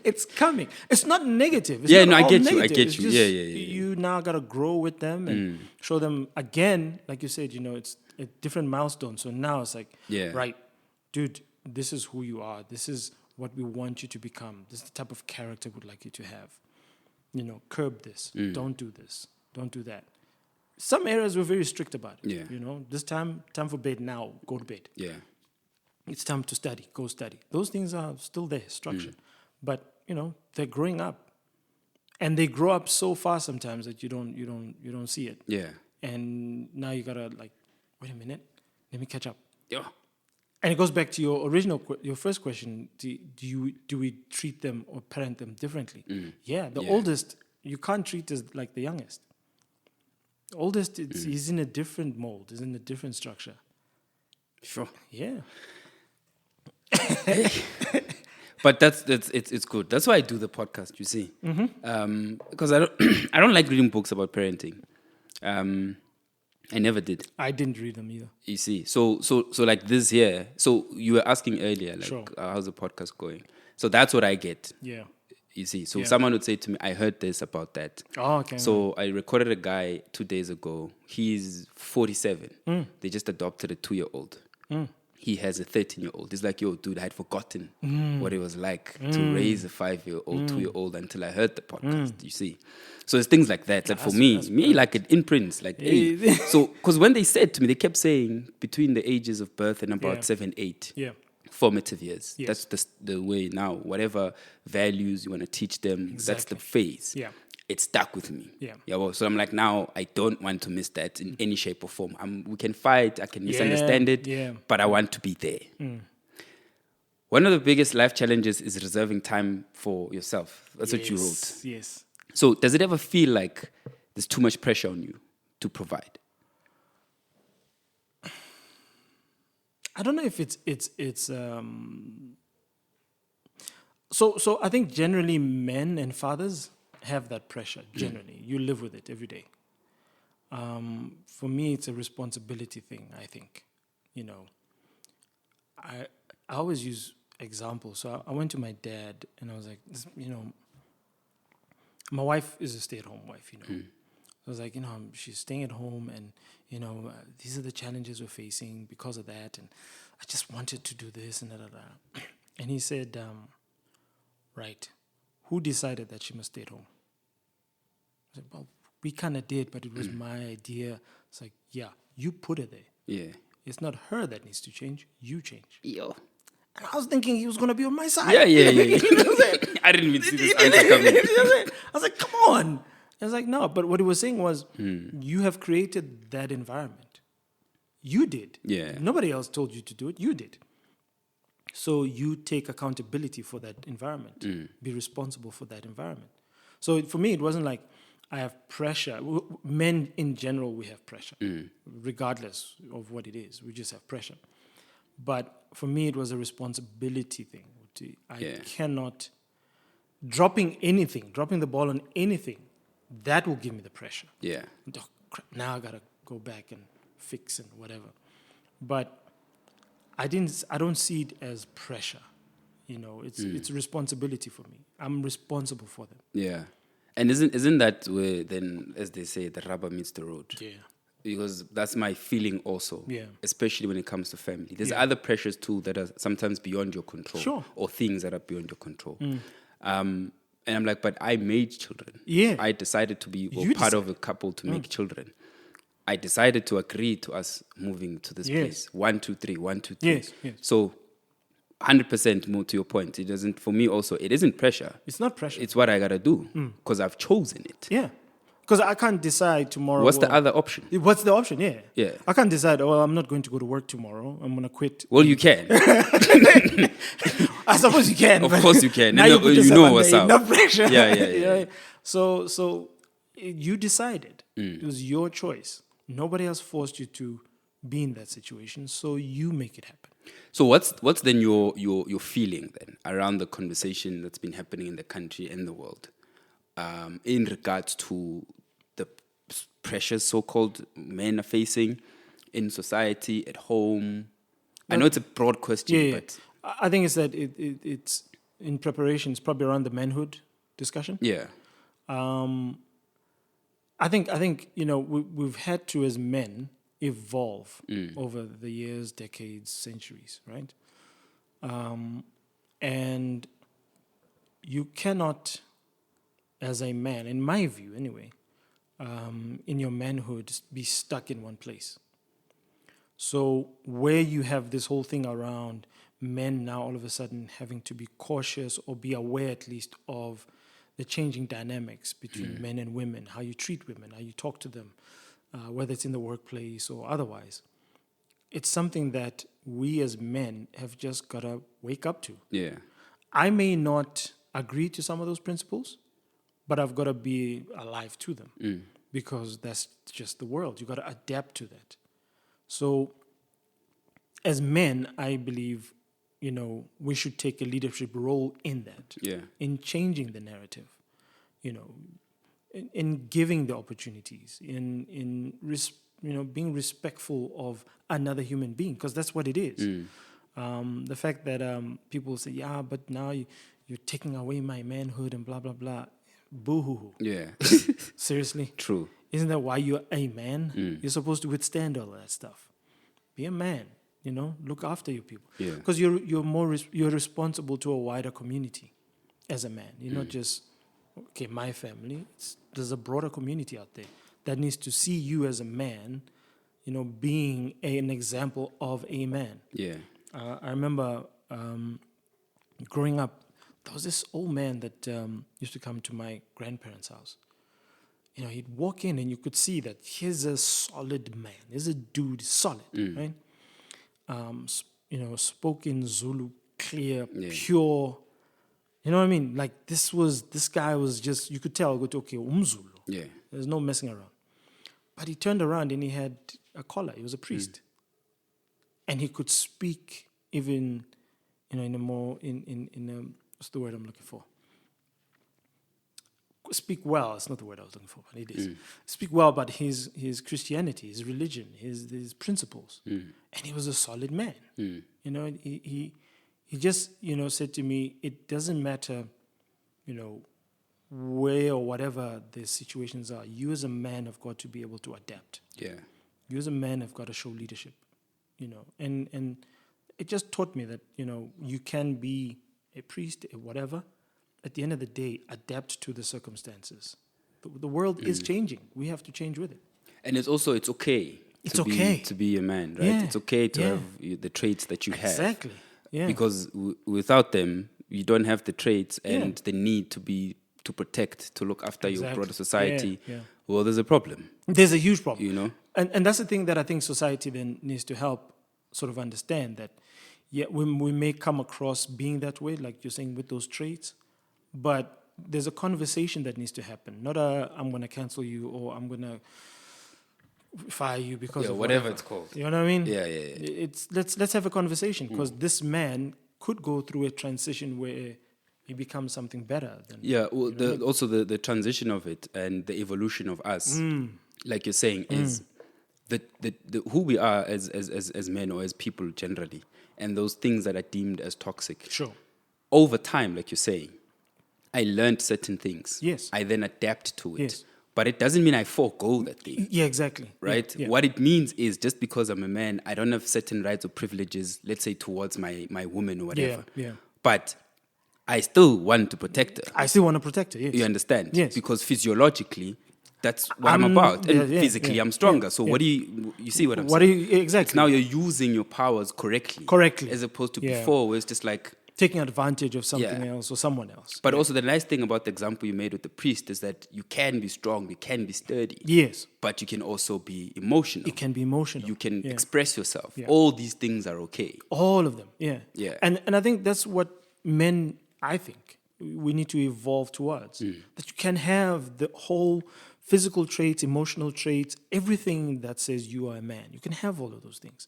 It's coming. It's not negative. It's Yeah, not no, I all get you, I negative. get It's you. just Yeah. You now got to grow with them and show them, again, like you said, it's a different milestone. So now it's like, right, dude, this is who you are. This is what we want you to become. This is the type of character we'd like you to have. Curb this. Don't do this. Don't do that. Some areas we're very strict about it. Yeah. This time for bed now, go to bed. Yeah. It's time to study, go study. Those things are still there, structured. But, they're growing up. And they grow up so fast sometimes that you don't see it. Yeah. And now you gotta wait a minute, let me catch up. Yeah. And it goes back to your first question. Do we treat them or parent them differently? Yeah, the oldest, you can't treat as like the youngest. The oldest, he's in a different mold, he's in a different structure. Sure. Yeah. But it's good. That's why I do the podcast, you see. Because I don't like reading books about parenting. I never did. I didn't read them either. You see, so like this here. So you were asking earlier, like, Sure. How's the podcast going? So that's what I get. Yeah. You see, so someone would say to me, I heard this about that. Oh, okay. So I recorded a guy 2 days ago. He's 47. They just adopted a 2-year-old. He has a 13-year-old. He's like, yo, dude, I had forgotten what it was like to raise a 5-year-old, 2-year-old until I heard the podcast, you see. So it's things like that. Like for me, like it imprints. Like, hey. So, because when they said to me, they kept saying between the ages of birth and about 7, 8. Yeah. Formative years. Yes. That's the way now. Whatever values you want to teach them, that's the phase. Yeah. It stuck with me. Yeah. Well, so I'm like, now I don't want to miss that in any shape or form. We can fight, I can misunderstand it, but I want to be there. One of the biggest life challenges is reserving time for yourself. That's what you wrote. Yes. So does it ever feel like there's too much pressure on you to provide? I don't know if it's so I think generally men and fathers have that pressure. Generally, you live with it every day. For me, it's a responsibility thing. I think, I always use examples. So I went to my dad and I was like, my wife is a stay-at-home wife. I was like, she's staying at home and, these are the challenges we're facing because of that. And I just wanted to do this and da. And he said, right, who decided that she must stay at home? I said, well, we kind of did, but it was my idea. It's like, yeah, you put her there. Yeah. It's not her that needs to change. You change. Yo. And I was thinking he was going to be on my side. Yeah. I didn't even see this answer coming. I was like, come on. I was like, no. But what he was saying was, you have created that environment. You did. Yeah. Nobody else told you to do it. You did. So you take accountability for that environment. Be responsible for that environment. So for me, it wasn't like I have pressure. Men in general, we have pressure, regardless of what it is. We just have pressure. But for me, it was a responsibility thing. responsibility. I Yeah. cannot, dropping the ball on anything, that will give me the pressure. Yeah. Oh, crap, now I gotta go back and fix and whatever. But I don't see it as pressure. It's responsibility for me. I'm responsible for them. Yeah. And isn't that where then, as they say, the rubber meets the road? Yeah. Because that's my feeling also. Yeah. Especially when it comes to family. There's Yeah. other pressures too that are sometimes beyond your control. Sure. Or things that are beyond your control. And I'm like, but I made children. Yeah. I decided to be You part of a couple to make children. I decided to agree to us moving to this Yes. place. 1, 2, 3, 1, 2, 3. Yes. So 100% more to your point. It doesn't, for me also, it isn't pressure. It's not pressure. It's what I gotta do because I've chosen it. Yeah. Because I can't decide tomorrow. What's the other option? What's the option? Yeah. Yeah. I can't decide, I'm not going to go to work tomorrow. I'm going to quit. Well, you can. I suppose you can. Of but course you can. Now And you put you yourself know under what's up. enough pressure. Yeah. So you decided. It was your choice. Nobody else forced you to be in that situation. So you make it happen. So what's then your feeling then around the conversation that's been happening in the country and the world in regards to the pressures so-called men are facing in society, at home? I know it's a broad question, but I think it's that it's in preparation. It's probably around the manhood discussion. yeah. I think we've had to, as men, evolve over the years, decades, centuries, right? And you cannot, as a man, in my view anyway, in your manhood, be stuck in one place. So where you have this whole thing around men now all of a sudden having to be cautious or be aware at least of the changing dynamics between men and women, how you treat women, how you talk to them, whether it's in the workplace or otherwise. It's something that we as men have just got to wake up to. Yeah. I may not agree to some of those principles, but I've got to be alive to them because that's just the world. You've got to adapt to that. So as men, I believe, we should take a leadership role in that, in changing the narrative, in giving the opportunities, in being respectful of another human being, because that's what it is. The fact that people say, yeah, but now you're taking away my manhood and blah, blah, blah. Boo-hoo-hoo. Yeah. Seriously? True. Isn't that why you're a man? You're supposed to withstand all that stuff. Be a man, look after your people. Because you're responsible to a wider community as a man. You're not just, okay, my family. There's a broader community out there that needs to see you as a man, being an example of a man. Yeah. I remember growing up, there was this old man that used to come to my grandparents' house. He'd walk in and you could see that he's a solid man. He's a dude, solid, right? Spoke in Zulu, clear, pure. You know what I mean? Like this guy was just, you could tell, okay, Umzulu. Yeah. There's no messing around. But he turned around and he had a collar. He was a priest. And he could speak even, in a more, what's the word I'm looking for? Speak well. It's not the word I was looking for, but it is. Speak well about his Christianity, his religion, his principles. And he was a solid man. He just, said to me, it doesn't matter, where or whatever the situations are. You as a man have got to be able to adapt. Yeah. You as a man have got to show leadership, and it just taught me that, you can be a priest, whatever. At the end of the day, adapt to the circumstances. The world is changing. We have to change with it. And it's okay. To be a man, right? Yeah. It's okay to have the traits that you have. Exactly. Yeah. Because without them, you don't have the traits and the need to protect, to look after your broader society. Yeah. Well, there's a problem. There's a huge problem. And that's the thing that I think society then needs to help sort of understand that, we may come across being that way, like you're saying, with those traits, but there's a conversation that needs to happen. Not I'm going to cancel you or I'm going to fire you because of whatever it's called. You know what I mean? Yeah. Let's have a conversation because this man could go through a transition where he becomes something better than Well, also the transition of it and the evolution of us, like you're saying, is the who we are as men or as people generally, and those things that are deemed as toxic. Sure. Over time, like you're saying, I learned certain things. Yes. I then adapt to it. Yes. But it doesn't mean I forego that thing. Yeah, exactly. Right? Yeah. What it means is just because I'm a man, I don't have certain rights or privileges, let's say, towards my woman or whatever. Yeah. But I still want to protect her. I still want to protect her, yes. You understand? Yes. Because physiologically, that's what I'm about. And physically, I'm stronger. So what do you see what I'm saying? Exactly. It's now you're using your powers correctly. Correctly. As opposed to before, where it's just like... taking advantage of something else or someone else. But also the nice thing about the example you made with the priest is that you can be strong, you can be sturdy. Yes. But you can also be emotional. It can be emotional. You can express yourself. Yeah. All these things are okay. All of them, yeah. Yeah. And I think that's what men, I think, we need to evolve towards. That you can have the whole physical traits, emotional traits, everything that says you are a man. You can have all of those things.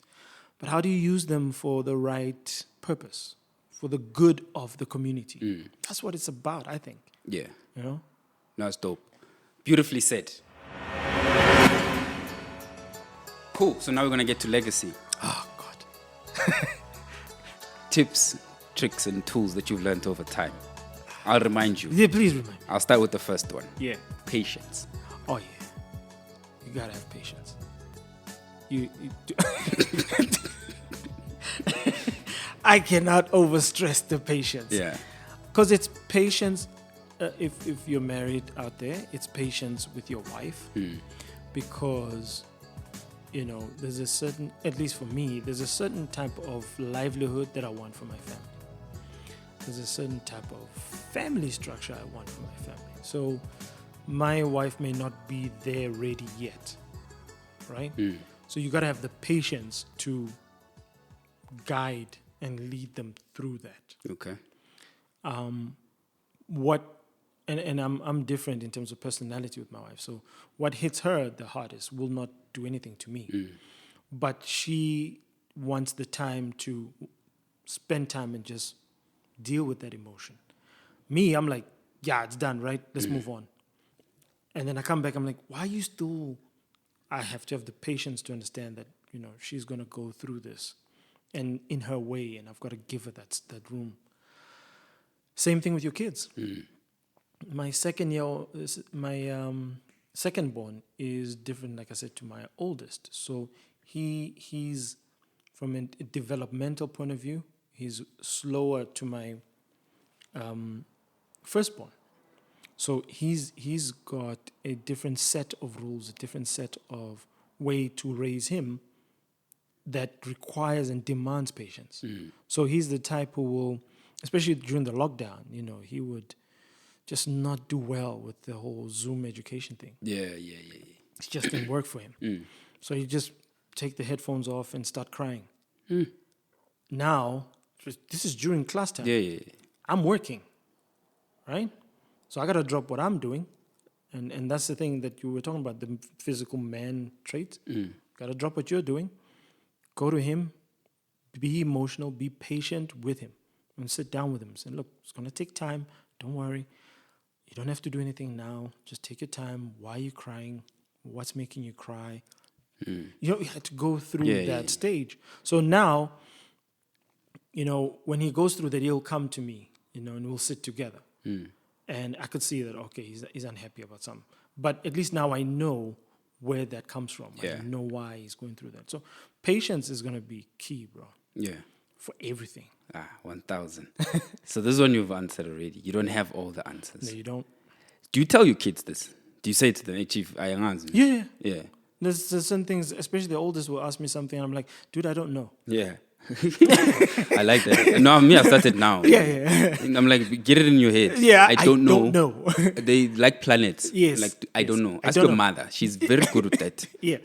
But how do you use them for the right purpose? For the good of the community. That's what it's about, I think. Yeah. You know? That's dope. Beautifully said. Cool. So now we're going to get to legacy. Oh, God. Tips, tricks, and tools that you've learned over time. I'll remind you. Yeah, please remind me. I'll start with the first one. Yeah. Patience. Oh, yeah. You gotta have patience. You do. I cannot overstress the patience. Yeah. Because it's patience, if you're married out there, it's patience with your wife. Because, there's a certain, at least for me, there's a certain type of livelihood that I want for my family. There's a certain type of family structure I want for my family. So my wife may not be there ready yet, right? So you got to have the patience to guide and lead them through that. Okay. I'm different in terms of personality with my wife. So what hits her the hardest will not do anything to me. But she wants the time to spend time and just deal with that emotion. Me, I'm like, yeah, it's done, right? Let's move on. And then I come back, I'm like, why are you still... I have to have the patience to understand that, she's going to go through this and in her way, and I've got to give her that room. Same thing with your kids. My second born is different, like I said, to my oldest. So he's from a developmental point of view, he's slower to my firstborn. So he's got a different set of rules, a different set of way to raise him that requires and demands patience. So he's the type who will, especially during the lockdown, he would just not do well with the whole Zoom education thing. Yeah. It just didn't work for him. So he just take the headphones off and start crying. Now, this is during class time. Yeah. I'm working, right? So I got to drop what I'm doing. And that's the thing that you were talking about, the physical man trait. Got to drop what you're doing. Go to him. Be emotional. Be patient with him. And sit down with him and say, look, it's going to take time. Don't worry. You don't have to do anything now. Just take your time. Why are you crying? What's making you cry? You had to go through that stage. So now, when he goes through that, he'll come to me, and we'll sit together. And I could see that, okay, he's unhappy about something. But at least now I know where that comes from. I know why he's going through that. So patience is going to be key, bro. Yeah. For everything. 1,000. So this one you've answered already. You don't have all the answers. No, you don't. Do you tell your kids this? Do you say to them, hey, Chief, Yeah. There's certain things, especially the oldest will ask me something, and I'm like, dude, I don't know. Yeah. I like that. No, me, I've started now. Yeah. I'm like, get it in your head. Yeah, I don't know. Don't know. They like planets. Yes. Like, I don't know. Ask your mother. She's very good with that. Yeah.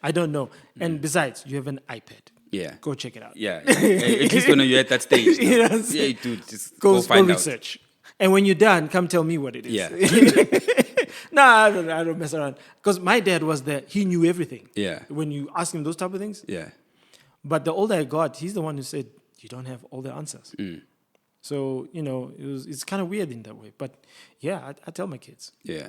I don't know. And besides, you have an iPad. Yeah. Go check it out. Yeah. At least when you're at that stage. Yeah, dude, just go find out. Research. And when you're done, come tell me what it is. Yeah. No, I don't mess around. Because my dad was there. He knew everything. Yeah. When you ask him those type of things. Yeah. But the older I got, he's the one who said, you don't have all the answers. So, it's kind of weird in that way. But yeah, I tell my kids, Yeah.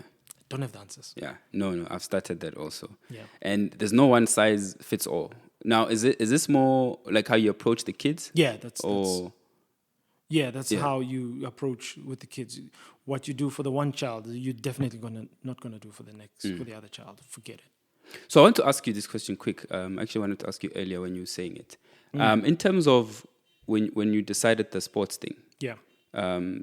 don't have the answers. Yeah. No, I've started that also. Yeah. And there's no one size fits all. Now, is this more like how you approach the kids? Yeah, that's Yeah. how you approach with the kids. What you do for the one child, you're definitely not gonna do for the next for the other child. Forget it. So I want to ask you this question quick. Actually, I wanted to ask you earlier when you were saying it. In terms of when you decided the sports thing. Yeah.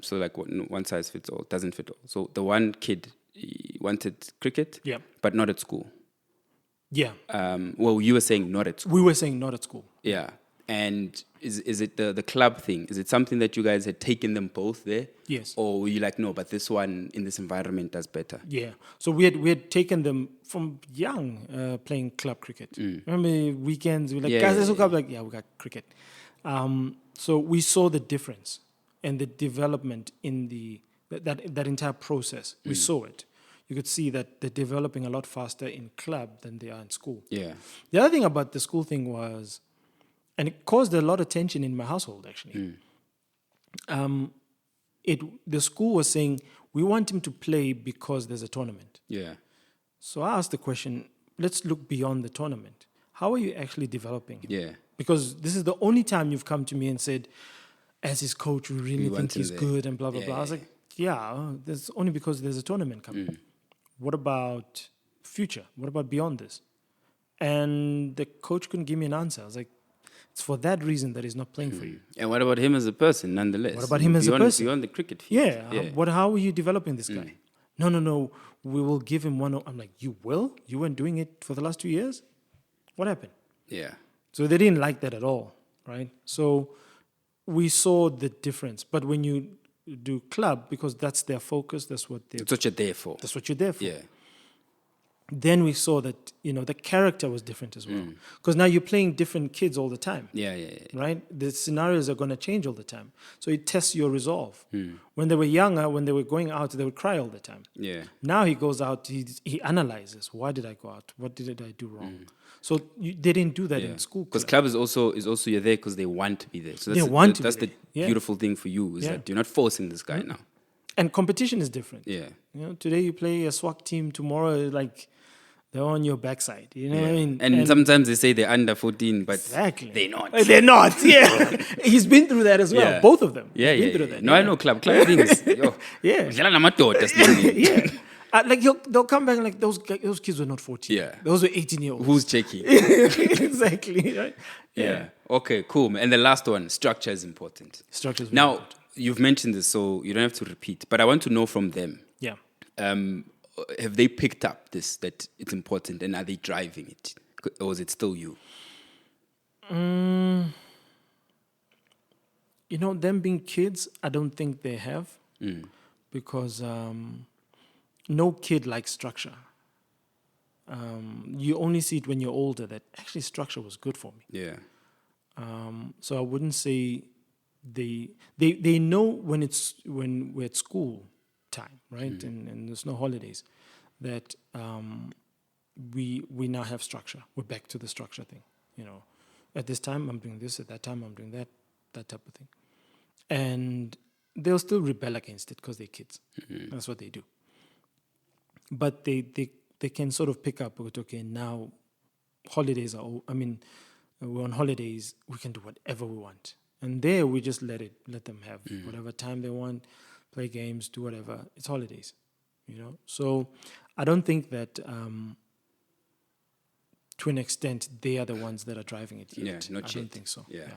So like one size fits all, doesn't fit all. So the one kid he wanted cricket, Yeah. but not at school. Yeah. Well, you were saying not at school. We were saying not at school. Yeah. And is it the club thing? Is it something that you guys had taken them both there? Yes. Or were you like, no, but this one in this environment does better? Yeah. So we had taken them from young playing club cricket. Remember weekends we were like, Yeah, guys, let's yeah, hook up. Like, yeah, we got cricket. So we saw the difference and the development in that entire process. We saw it. You could see that they're developing a lot faster in club than they are in school. Yeah. The other thing about the school thing was, and it caused a lot of tension in my household actually. The school was saying, we want him to play because there's a tournament. Yeah. So I asked the question, let's look beyond the tournament. How are you actually developing him? Yeah. Because this is the only time you've come to me and said, as his coach, we really want think him he's there. good and blah, blah, Yeah, blah. I was like, yeah, that's only because there's a tournament coming. What about future? What about beyond this? And the coach couldn't give me an answer. I was like, it's for that reason that he's not playing for you. And what about him as a person, nonetheless? What about him as a person? Beyond the cricket field. Yeah. How are you developing this guy? No. We will give him one. I'm like, you will? You weren't doing it for the last 2 years? What happened? Yeah. So they didn't like that at all, right? So we saw the difference. But when you do club, because that's their focus, that's what you're there for. That's what you're there for. Yeah. Then we saw that, the character was different as well. Because now you're playing different kids all the time. Yeah. Right? The scenarios are going to change all the time. So it tests your resolve. When they were younger, when they were going out, they would cry all the time. Yeah. Now he goes out, he analyzes. Why did I go out? What did I do wrong? So they didn't do that in school. Because club is also you're there because they want to be there. So that's the beautiful thing for you is that you're not forcing this guy now. And competition is different. Yeah. Today you play a SWAC team, tomorrow like they're on your backside. You know what I mean? And sometimes they say they're under 14, but exactly. they're not. They're not, yeah. He's been through that as well. Yeah. Both of them. Yeah, been through that. No, I know club things. Yeah. Yeah. Like they'll come back and like those kids were not 14. Yeah. Those were 18-year-olds. Who's checking? Exactly. Right? Yeah. Okay, cool. And the last one, structure is important. Structure is now, important. You've mentioned this, so you don't have to repeat, but I want to know from them. Yeah. Have they picked up this, that it's important, and are they driving it? Or is it still you? Them being kids, I don't think they have. Because no kid likes structure. You only see it when you're older that actually structure was good for me. Yeah. So I wouldn't say they know when we're at school time, right? And there's no holidays, that we now have structure. We're back to the structure thing. At this time I'm doing this, at that time I'm doing that type of thing. And they'll still rebel against it because they're kids. That's what they do. But they can sort of pick up with, okay, now holidays we're on holidays, we can do whatever we want. And there we just let them have whatever time they want, play games, do whatever. It's holidays, So I don't think that to an extent they are the ones that are driving it yet. Yeah, not I yet. don't think so. Yeah.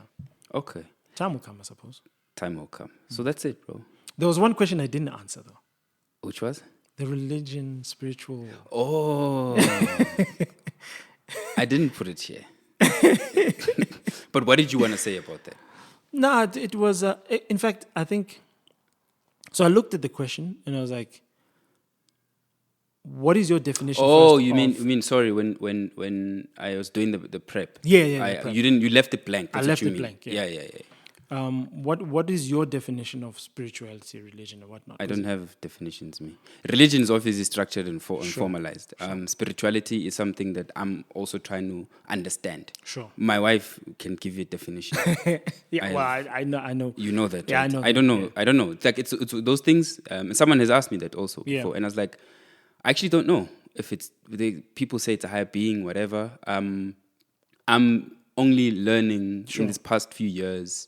Okay. Time will come, I suppose. Time will come. So that's it, bro. There was one question I didn't answer though. Which was? The religion, spiritual. Oh. I didn't put it here. But what did you want to say about that? No, it was, in fact, I think, so I looked at the question and I was like, what is your definition? Oh, you mean, sorry, when I was doing the prep. Yeah. You left it blank. I left it blank, Yeah. What is your definition of spirituality, religion, or whatnot? I don't have definitions, me. Religion is obviously structured and formalized. Spirituality is something that I'm also trying to understand. Sure. My wife can give you a definition. I know. You know that, Yeah, right? I know. I don't know. I don't know. It's like it's those things. Someone has asked me that also before, and I was like, I actually don't know if it's. People say it's a higher being, whatever. I'm only learning in these past few years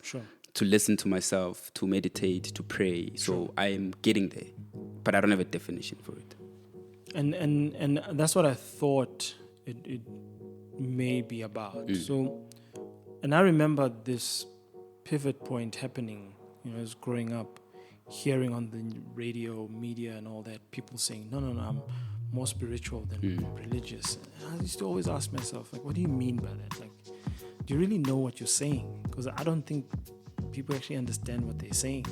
to listen to myself, to meditate, to pray. So I am getting there, but I don't have a definition for it. And that's what I thought it may be about. So, and I remember this pivot point happening. As growing up, hearing on the radio, media, and all that, people saying, "No, I'm more spiritual than religious." And I used to always ask myself, like, what do you mean by that? Like, do you really know what you're saying? Because I don't think people actually understand what they're saying.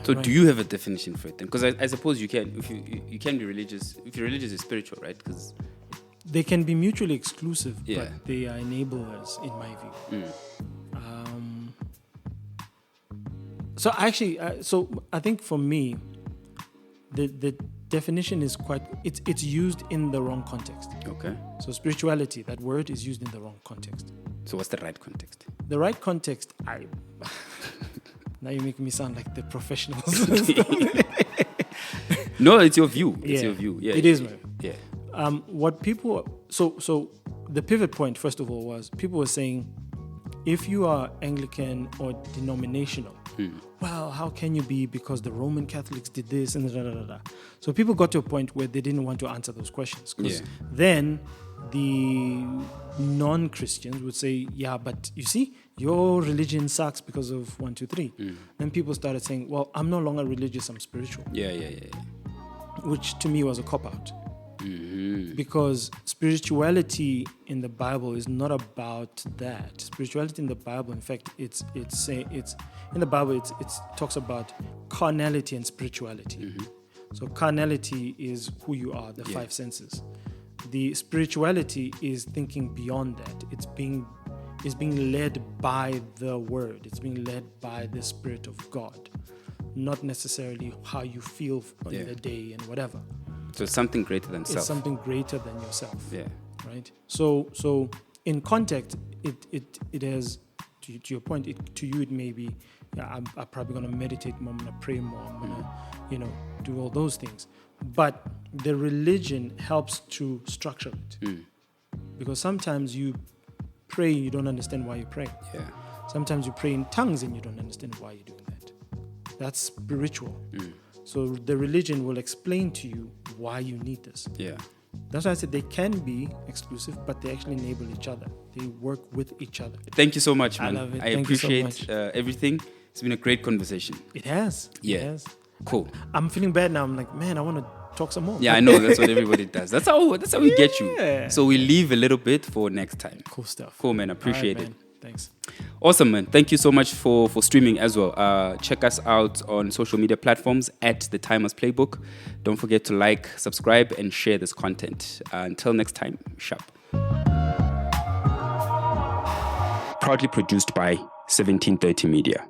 So do you have a definition for it then? Because I suppose you can. If you can be religious, if you're religious, it's spiritual, right? Because they can be mutually exclusive, but they are enablers, in my view. So actually, I think for me, the definition is it's used in the wrong context. Okay. So spirituality, that word is used in the wrong context. So what's the right context? The right context, now you're making me sound like the professionals. No, it's your view. It's your view. Yeah, it is my view. Yeah. What people so the pivot point, first of all, was people were saying, if you are Anglican or denominational, well, how can you be, because the Roman Catholics did this and da. So people got to a point where they didn't want to answer those questions, because then the non-Christians would say, yeah, but you see, your religion sucks because of 1, 2, 3. Then people started saying, well, I'm no longer religious, I'm spiritual. Yeah. Which to me was a cop-out. Because spirituality in the Bible is not about that. Spirituality in the Bible, in fact, it's in the Bible it talks about carnality and spirituality. So carnality is who you are, the 5 senses. The spirituality is thinking beyond that. It's being led by the Word. It's being led by the Spirit of God, not necessarily how you feel in the day and whatever. So it's something greater than self. It's something greater than yourself. Yeah. Right. So in context, it has, to your point, to you it may be, I'm probably gonna meditate more, I'm gonna pray more, I'm gonna, do all those things. But the religion helps to structure it. Because sometimes you pray, you don't understand why you pray. Yeah. Sometimes you pray in tongues and you don't understand why you're doing that. That's spiritual. So the religion will explain to you why you need this. Yeah. That's why I said they can be exclusive, but they actually enable each other. They work with each other. Thank you so much, man. I love it. I appreciate everything. It's been a great conversation. It has. Yeah. It has. Cool. I'm feeling bad now. I'm like, man, I want to talk some more. Yeah, I know. That's what everybody does. That's how we get you. So we leave a little bit for next time. Cool stuff. Cool, man. Appreciate All right, it. man. Thanks. Awesome, man. Thank you so much for streaming as well. Check us out on social media platforms at The Timers Playbook. Don't forget to like, subscribe, and share this content. Until next time, sharp. Proudly produced by 1730 Media.